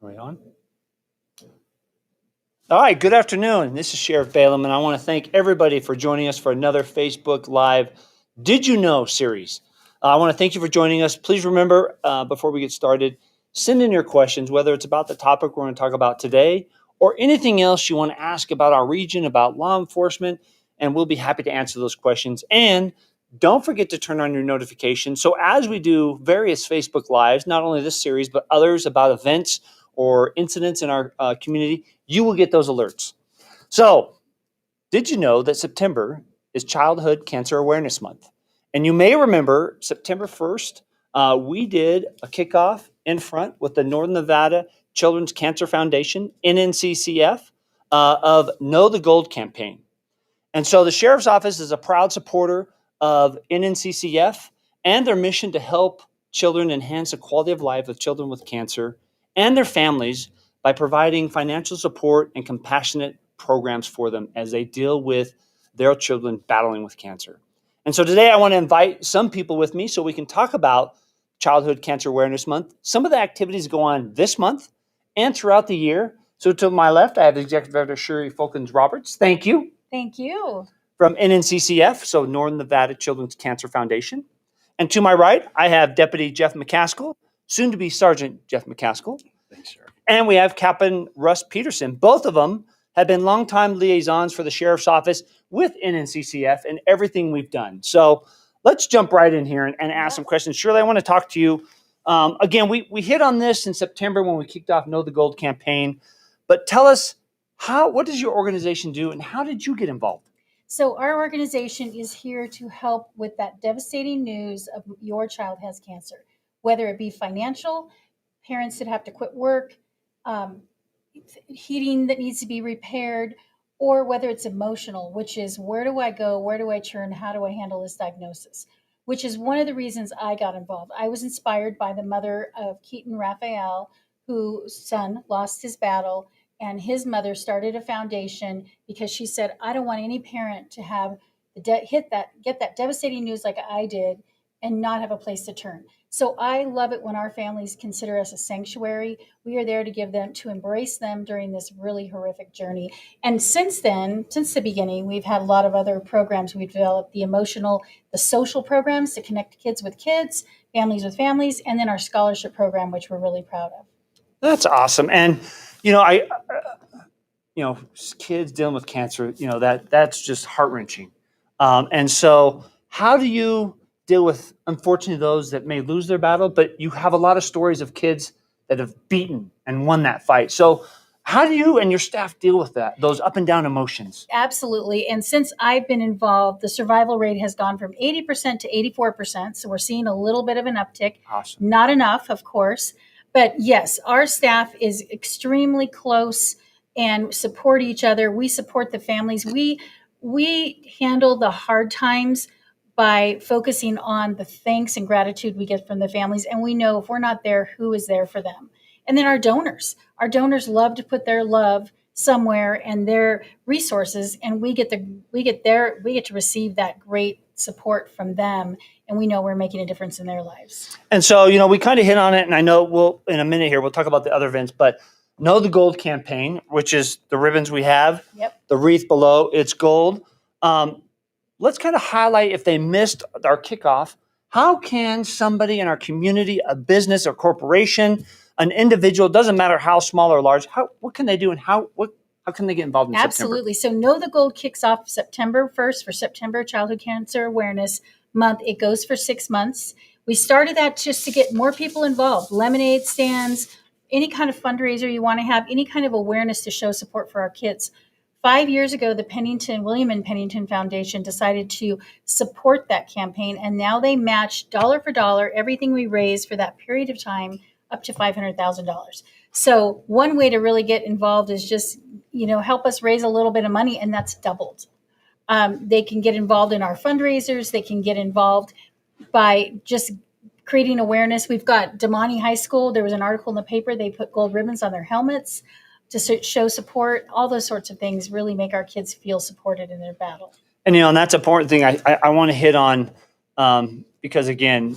Are we on? All right, good afternoon. This is Sheriff Balaam, and I want to thank everybody for joining us for another Facebook Live Did You Know series. I want to thank you for joining us. Please remember, before we get started, send in your questions, whether it's about the topic we're going to talk about today or anything else you want to ask about our region, about law enforcement, and we'll be happy to answer those questions. And don't forget to turn on your notifications. So as we do various Facebook Lives, not only this series, but others about events or incidents in our community, you will get those alerts. So, did you know that September is Childhood Cancer Awareness Month? And you may remember September 1st, we did a kickoff in front with the Northern Nevada Children's Cancer Foundation, NNCCF, of Know the Gold campaign. And so the Sheriff's Office is a proud supporter of NNCCF and their mission to help children enhance the quality of life of children with cancer and their families by providing financial support and compassionate programs for them as they deal with their children battling with cancer. And so today I want to invite some people with me so we can talk about Childhood Cancer Awareness Month. Some of the activities go on this month and throughout the year. So to my left, I have Executive Director Shuri Folkens-Roberts. Thank you. Thank you. From NNCCF, so Northern Nevada Children's Cancer Foundation. And to my right, I have Deputy Jeff McCaskill, soon to be Sergeant Jeff McCaskill. Thanks, sir. And we have Captain Russ Pedersen. Both of them have been longtime liaisons for the Sheriff's Office with NNCCF and everything we've done. So let's jump right in here and ask some questions. Shirley, I want to talk to you. Again, we hit on this in September when we kicked off Know the Gold campaign. But tell us, what does your organization do and how did you get involved? So our organization is here to help with that devastating news of your child has cancer, whether it be financial, parents that have to quit work, heating that needs to be repaired, or whether it's emotional, which is where do I go, where do I turn, how do I handle this diagnosis, which is one of the reasons I got involved. I was inspired by the mother of Keaton Raphael, whose son lost his battle, and his mother started a foundation because she said, I don't want any parent to have get that devastating news like I did and not have a place to turn. So I love it when our families consider us a sanctuary. We are there to embrace them during this really horrific journey. And since the beginning, we've had a lot of other programs. We've developed the social programs to connect kids with kids, families with families, and then our scholarship program, which we're really proud of. That's awesome. And kids dealing with cancer, that's just heart-wrenching. And so how do you deal with, unfortunately, those that may lose their battle, but you have a lot of stories of kids that have beaten and won that fight. So how do you and your staff deal with those up and down emotions? Absolutely. And since I've been involved, the survival rate has gone from 80% to 84%. So we're seeing a little bit of an uptick. Awesome. Not enough, of course. But yes, our staff is extremely close and support each other. We support the families. We handle the hard times by focusing on the thanks and gratitude we get from the families. And we know if we're not there, who is there for them? And then our donors love to put their love somewhere and their resources, and we get to receive that great support from them. And we know we're making a difference in their lives. And so, we kind of hit on it, and I know in a minute here, we'll talk about the other events, but Know the Gold campaign, which is the ribbons we have, Yep. The wreath below, it's gold. Let's kind of highlight, if they missed our kickoff, how can somebody in our community, a business or corporation, an individual, doesn't matter how small or large, what can they do and how can they get involved in Absolutely. September? So Know the Gold kicks off September 1st for September Childhood Cancer Awareness Month. It goes for 6 months. We started that just to get more people involved. Lemonade stands, any kind of fundraiser you want to have, any kind of awareness to show support for our kids. 5 years ago, the William and Pennington Foundation decided to support that campaign, and now they match dollar for dollar everything we raise for that period of time up to $500,000. So one way to really get involved is just, help us raise a little bit of money, and that's doubled. They can get involved in our fundraisers. They can get involved by just creating awareness. We've got Damani High School. There was an article in the paper. They put gold ribbons on their helmets to show support. All those sorts of things really make our kids feel supported in their battle. And, and that's an important thing I want to hit on because, again,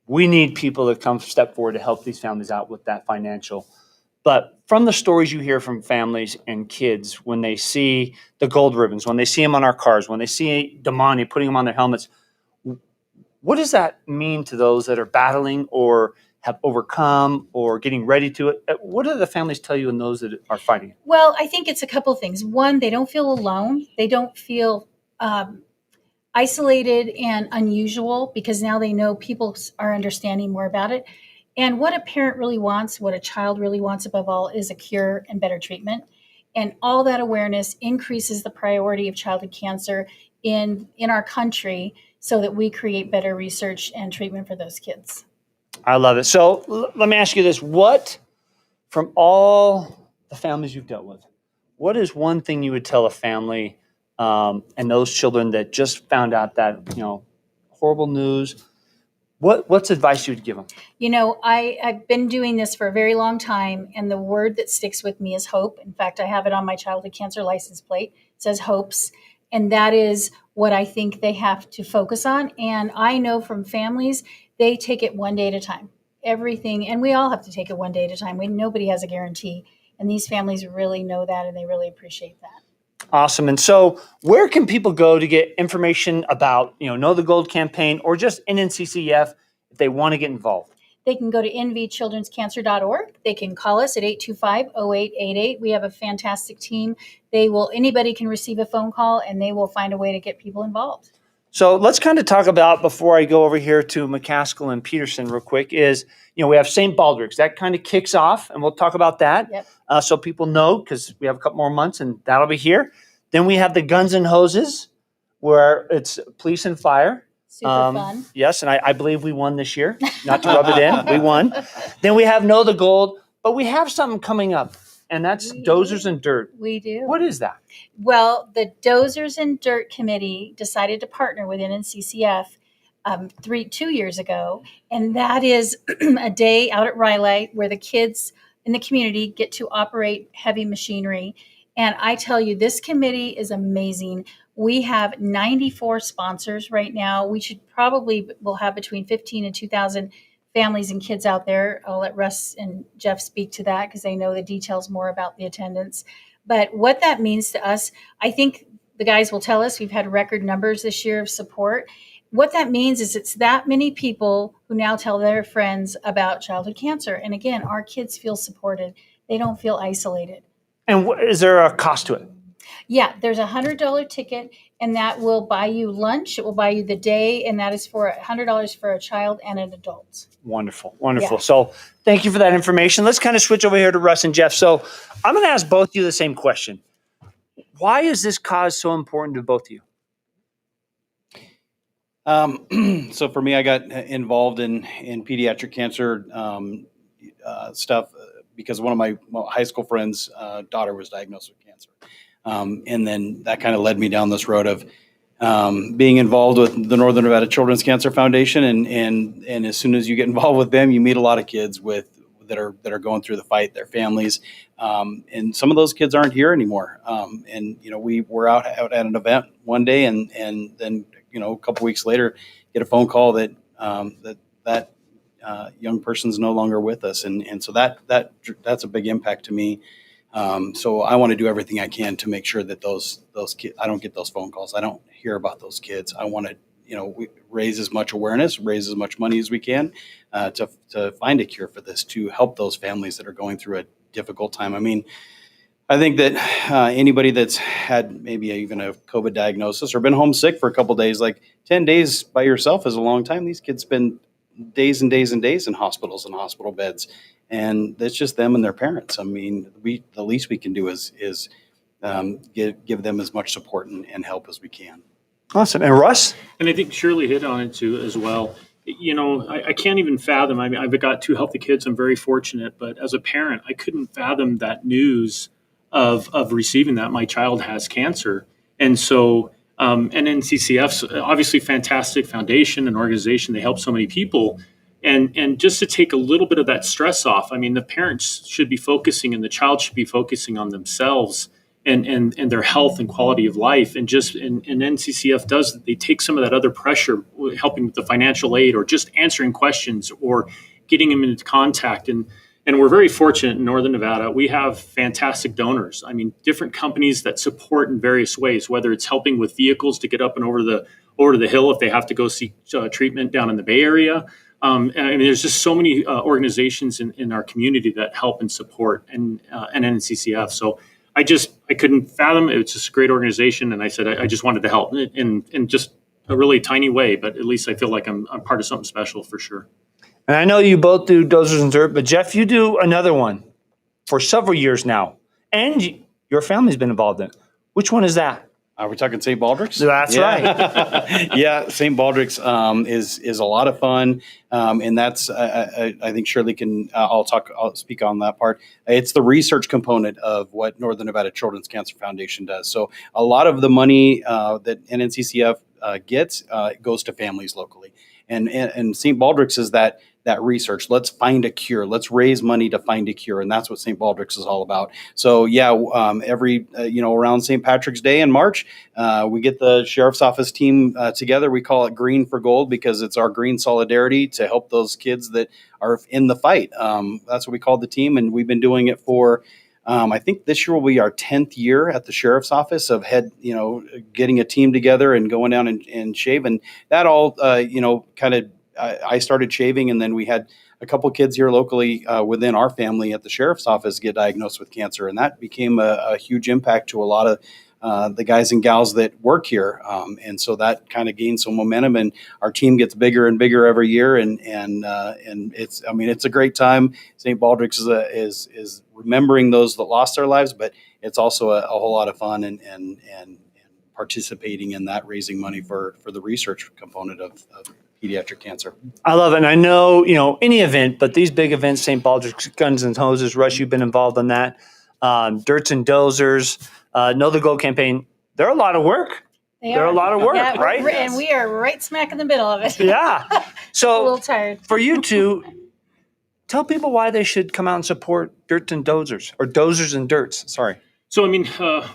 we need people to step forward to help these families out with that financial. But from the stories you hear from families and kids when they see the gold ribbons, when they see them on our cars, when they see Damani putting them on their helmets, what does that mean to those that are battling or have overcome or getting ready to it? What do the families tell you and those that are fighting it? Well, I think it's a couple things. One, they don't feel alone. They don't feel isolated and unusual because now they know people are understanding more about it. And what a parent really wants, what a child really wants above all, is a cure and better treatment. And all that awareness increases the priority of childhood cancer in our country so that we create better research and treatment for those kids. I love it. So let me ask you this. What, from all the families you've dealt with, what is one thing you would tell a family and those children that just found out that, horrible news? What's advice you'd give them? I've been doing this for a very long time, and the word that sticks with me is hope. In fact, I have it on my childhood cancer license plate. It says hopes, and that is what I think they have to focus on. And I know from families, they take it one day at a time. Everything, and we all have to take it one day at a time. Nobody has a guarantee, and these families really know that, and they really appreciate that. Awesome. And so where can people go to get information about, Know the Gold campaign or just NNCCF if they want to get involved? They can go to nvchildrenscancer.org. They can call us at 825-0888. We have a fantastic team. Anybody can receive a phone call, and they will find a way to get people involved. So let's kind of talk about, before I go over here to McCaskill and Pedersen real quick, is, we have St. Baldrick's. That kind of kicks off, and we'll talk about that. Yep. So people know, because we have a couple more months, and that'll be here. Then we have the Guns and Hoses, where it's police and fire. Super fun. Yes, and I believe we won this year. Not to rub it in, we won. Then we have Know the Gold, but we have something coming up, and that's Dozers and Dirt. We do. What is that? Well, the Dozers and Dirt Committee decided to partner with NNCCF 2 years ago, and that is a day out at Rhyolite where the kids in the community get to operate heavy machinery. And I tell you, this committee is amazing. We have 94 sponsors right now. We'll have between 15 and 2,000 families and kids out there. I'll let Russ and Jeff speak to that because they know the details more about the attendance. But what that means to us, I think the guys will tell us we've had record numbers this year of support. What that means is it's that many people who now tell their friends about childhood cancer. And again, our kids feel supported. They don't feel isolated. And is there a cost to it? Yeah, there's a $100 ticket, and that will buy you lunch. It will buy you the day, and that is for $100 for a child and an adult. Wonderful, wonderful. Yeah. So thank you for that information. Let's kind of switch over here to Russ and Jeff. So I'm going to ask both of you the same question. Why is this cause so important to both of you? So for me, I got involved in pediatric cancer stuff because one of my high school friends' daughter was diagnosed with cancer. And then that kind of led me down this road of being involved with the Northern Nevada Children's Cancer Foundation. And as soon as you get involved with them, you meet a lot of kids that are going through the fight, their families. And some of those kids aren't here anymore. And we were out at an event one day and then, a couple weeks later, get a phone call that young person's no longer with us. And so that's a big impact to me. So I want to do everything I can to make sure that those kids, I don't get those phone calls. I don't hear about those kids. I want to, we raise as much awareness, raise as much money as we can to find a cure for this, to help those families that are going through a difficult time. I mean, I think that anybody that's had maybe even a COVID diagnosis or been homesick for a couple of days, like 10 days by yourself is a long time. These kids spend days and days and days in hospitals and hospital beds. And it's just them and their parents. I mean, the least we can do is give them as much support and help as we can. Awesome. And Russ? And I think Shirley hit on it too as well. I can't even fathom. I mean, I've got two healthy kids. I'm very fortunate. But as a parent, I couldn't fathom that news of receiving that my child has cancer. And so NNCCF's obviously fantastic foundation and organization. They help so many people. And just to take a little bit of that stress off, I mean, the parents should be focusing and the child should be focusing on themselves and their health and quality of life. And NCCF does, they take some of that other pressure, helping with the financial aid or just answering questions or getting them into contact. And And we're very fortunate in Northern Nevada. We have fantastic donors. I mean, different companies that support in various ways, whether it's helping with vehicles to get up and over to the hill if they have to go seek treatment down in the Bay Area. I mean, there's just so many organizations in our community that help and support and NNCCF. So I couldn't fathom it. It's just a great organization, and I said I just wanted to help in just a really tiny way, but at least I feel like I'm part of something special for sure. And I know you both do Dozers and Dirt, but Jeff, you do another one for several years now, and your family's been involved in it. Which one is that? Are we talking St. Baldrick's? That's right. Yeah, St. Baldrick's is a lot of fun, and that's I think Shirley can. I'll speak on that part. It's the research component of what Northern Nevada Children's Cancer Foundation does. So a lot of the money that NNCCF gets goes to families locally, and St. Baldrick's is that research. Let's find a cure. Let's raise money to find a cure. And that's what St. Baldrick's is all about. So every, around St. Patrick's Day in March, we get the sheriff's office team together. We call it Green for Gold because it's our green solidarity to help those kids that are in the fight. That's what we call the team. And we've been doing it for, I think this year will be our 10th year at the sheriff's office of getting a team together and going down and shaving. That all, kind of, I started shaving, and then we had a couple kids here locally within our family at the sheriff's office get diagnosed with cancer, and that became a huge impact to a lot of the guys and gals that work here, and so that kind of gained some momentum, and our team gets bigger and bigger every year, and it's a great time. St. Baldrick's is remembering those that lost their lives, but it's also a whole lot of fun and participating in that, raising money for the research component of pediatric cancer. I love it. And I know, any event, but these big events, St. Baldrick's, Guns and Hoses, Russ, you've been involved in that. Dirts and Dozers, Know the Goal campaign. They're a lot of work. They're a lot of work, yeah, right? And we are right smack in the middle of it. Yeah. So a little tired. For you two, tell people why they should come out and support Dirts and Dozers, or Dozers and Dirts. Sorry. So, I mean,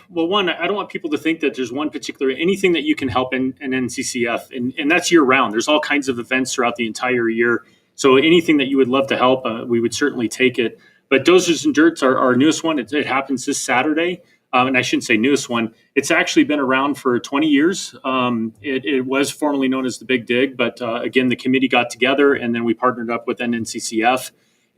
one, I don't want people to think that there's one particular, anything that you can help in NCCF, and that's year round. There's all kinds of events throughout the entire year. So anything that you would love to help, we would certainly take it. But Dozers and Dirts are our newest one. It happens this Saturday. And I shouldn't say newest one. It's actually been around for 20 years. It was formerly known as the Big Dig, but again, the committee got together and then we partnered up with NNCCF.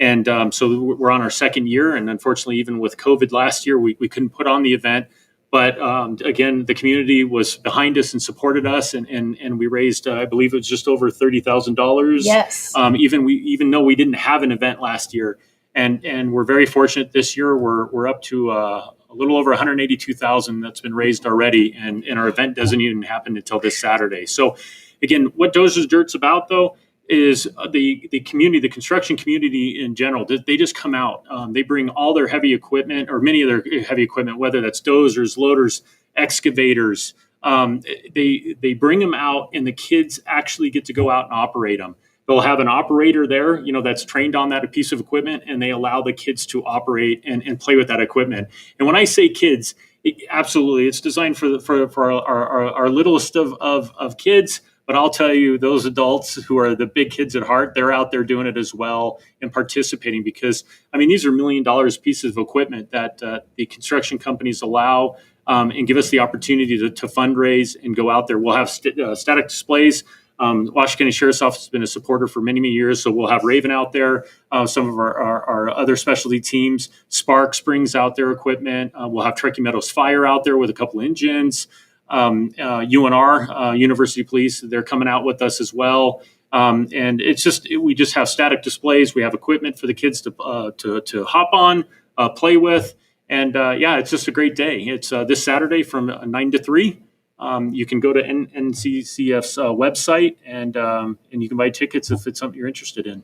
And so we're on our second year. And unfortunately, even with COVID last year, we couldn't put on the event. But again, the community was behind us and supported us. And we raised, I believe it was just over $30,000. Yes. Even though we didn't have an event last year. And we're very fortunate this year. We're up to a little over 182,000 that's been raised already. And our event doesn't even happen until this Saturday. So again, what Dozers and Dirt's about, though, is the community, the construction community in general. They just come out. They bring all their heavy equipment, or many of their heavy equipment, whether that's dozers, loaders, excavators. They bring them out, and the kids actually get to go out and operate them. They'll have an operator there, that's trained on that piece of equipment, and they allow the kids to operate and play with that equipment. And when I say kids, absolutely, it's designed for our littlest of kids. But I'll tell you, those adults who are the big kids at heart, they're out there doing it as well and participating because, these are $1 million pieces of equipment that the construction companies allow and give us the opportunity to fundraise and go out there. We'll have static displays. Washoe County Sheriff's Office has been a supporter for many, many years. So we'll have Raven out there, some of our other specialty teams. Sparks brings out their equipment. We'll have Truckee Meadows Fire out there with a couple engines. UNR, University Police, they're coming out with us as well. And we just have static displays. We have equipment for the kids to hop on, play with. And it's just a great day. It's this Saturday from 9 to 3. You can go to NCCF's website and you can buy tickets if it's something you're interested in.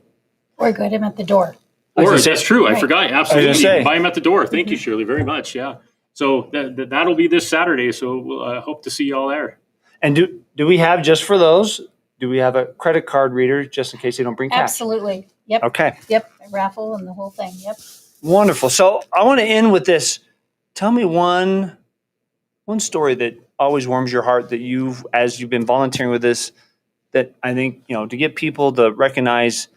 Or get them at the door. Or that's true. Right. I forgot. Absolutely. You can buy them at the door. Thank you, Shirley, very much. Yeah. So that'll be this Saturday. So we'll hope to see you all there. And do we have, just for those, do we have a credit card reader just in case they don't bring cash? Absolutely. Yep. Okay. Yep. A raffle and the whole thing. Yep. Wonderful. So I want to end with this. Tell me one story that always warms your heart that as you've been volunteering with this, that I think, to get people to recognize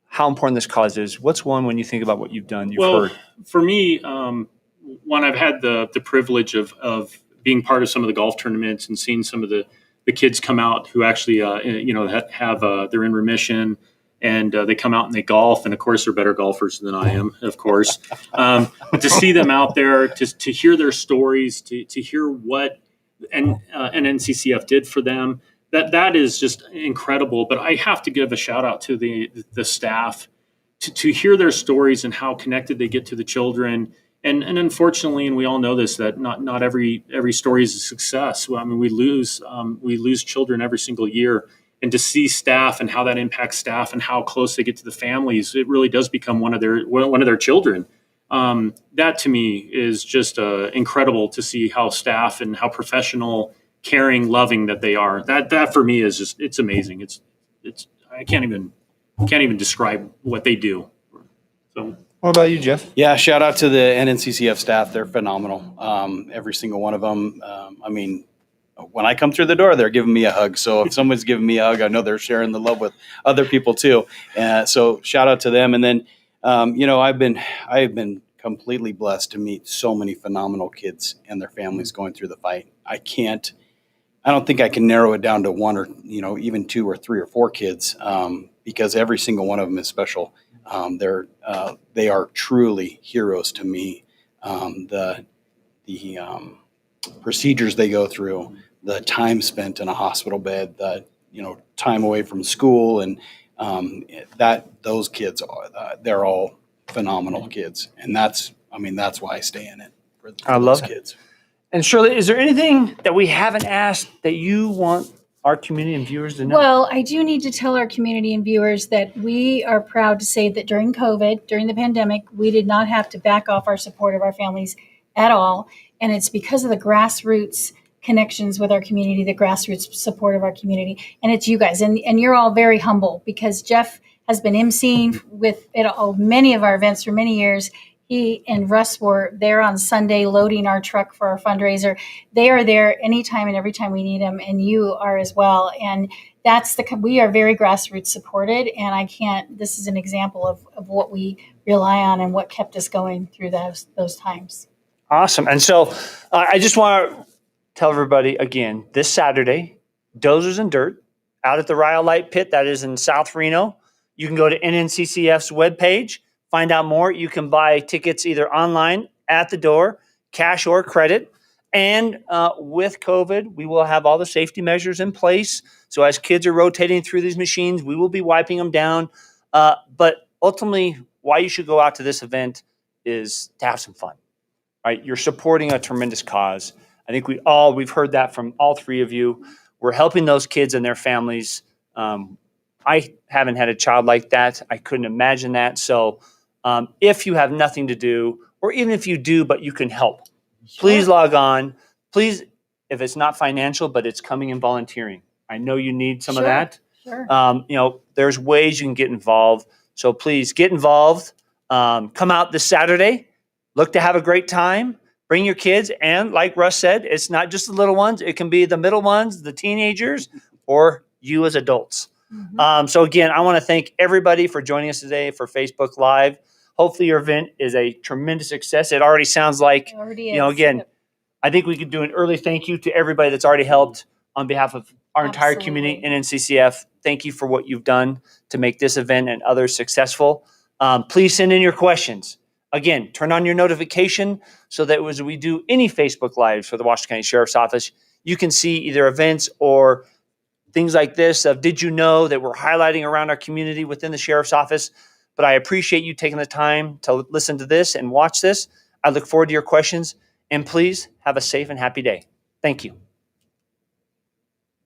how important this cause is. What's one when you think about what you've done, you've Well, heard? for me, one, I've had the privilege of being part of some of the golf tournaments and seeing some of the kids come out who actually, have they're in remission, and they come out and they golf. And of course, they're better golfers than I am, of course. But to see them out there, to hear their stories, to hear what an NCCF did for them, that is just incredible. But I have to give a shout out to the staff, to hear their stories and how connected they get to the children. And unfortunately, and we all know this, that not every story is a success. Well, I mean, we lose children every single year, and to see staff and how that impacts staff and how close they get to the families, it really does become one of their children. That to me is just incredible to see how staff and how professional, caring, loving that they are. That for me is just, it's amazing. It's I can't even describe what they do. So. What about you, Jeff? Yeah, shout out to the NNCCF staff. They're phenomenal. Every single one of them. I mean, when I come through the door, they're giving me a hug. So if someone's giving me a hug, I know they're sharing the love with other people too. So shout out to them. And then, I've been completely blessed to meet so many phenomenal kids and their families going through the fight. I don't think I can narrow it down to one or, even two or three or four kids, because every single one of them is special. They are truly heroes to me. The procedures they go through, the time spent in a hospital bed, the time away from school, and those kids they're all phenomenal kids, and that's why I stay in it for I those love it. kids. And Shirley, is there anything that we haven't asked that you want our community and viewers to know? Well, I do need to tell our community and viewers that we are proud to say that during COVID, during the pandemic, we did not have to back off our support of our families at all. And it's because of the grassroots connections with our community, the grassroots support of our community. And it's you guys. And you're all very humble, because Jeff has been emceeing with many of our events for many years. He and Russ were there on Sunday loading our truck for our fundraiser. They are there anytime and every time we need them, and you are as well. And we are very grassroots supported, and this is an example of what we rely on and what kept us going through those times. Awesome. And so I just want to tell everybody again, this Saturday, Dozers and Dirt out at the Rhyolite Pit, that is in South Reno. You can go to NNCCF's webpage. Find out more. You can buy tickets either online, at the door, cash or credit. And with COVID, we will have all the safety measures in place. So as kids are rotating through these machines, we will be wiping them down. But ultimately, why you should go out to this event is to have some fun. Right? You're supporting a tremendous cause. I think we've heard that from all three of you. We're helping those kids and their families. I haven't had a child like that. I couldn't imagine that. So if you have nothing to do, or even if you do, but you can help, please log on. Please, if it's not financial, but it's coming and volunteering. I know you need some of that. Sure. There's ways you can get involved. So please get involved. Come out this Saturday. Look to have a great time. Bring your kids. And like Russ said, it's not just the little ones. It can be the middle ones, the teenagers, or you as adults. Mm-hmm. So again, I want to thank everybody for joining us today for Facebook Live. Hopefully your event is a tremendous success. It already sounds like, It already is. again, I think we could do an early thank you to everybody that's already helped on behalf of our entire community and NCCF. Thank you for what you've done to make this event and others successful. Please send in your questions. Again, turn on your notification so that as we do any Facebook Lives for the Washoe County Sheriff's Office, you can see either events or things like this of did you know that we're highlighting around our community within the Sheriff's Office. But I appreciate you taking the time to listen to this and watch this. I look forward to your questions. And please have a safe and happy day. Thank you.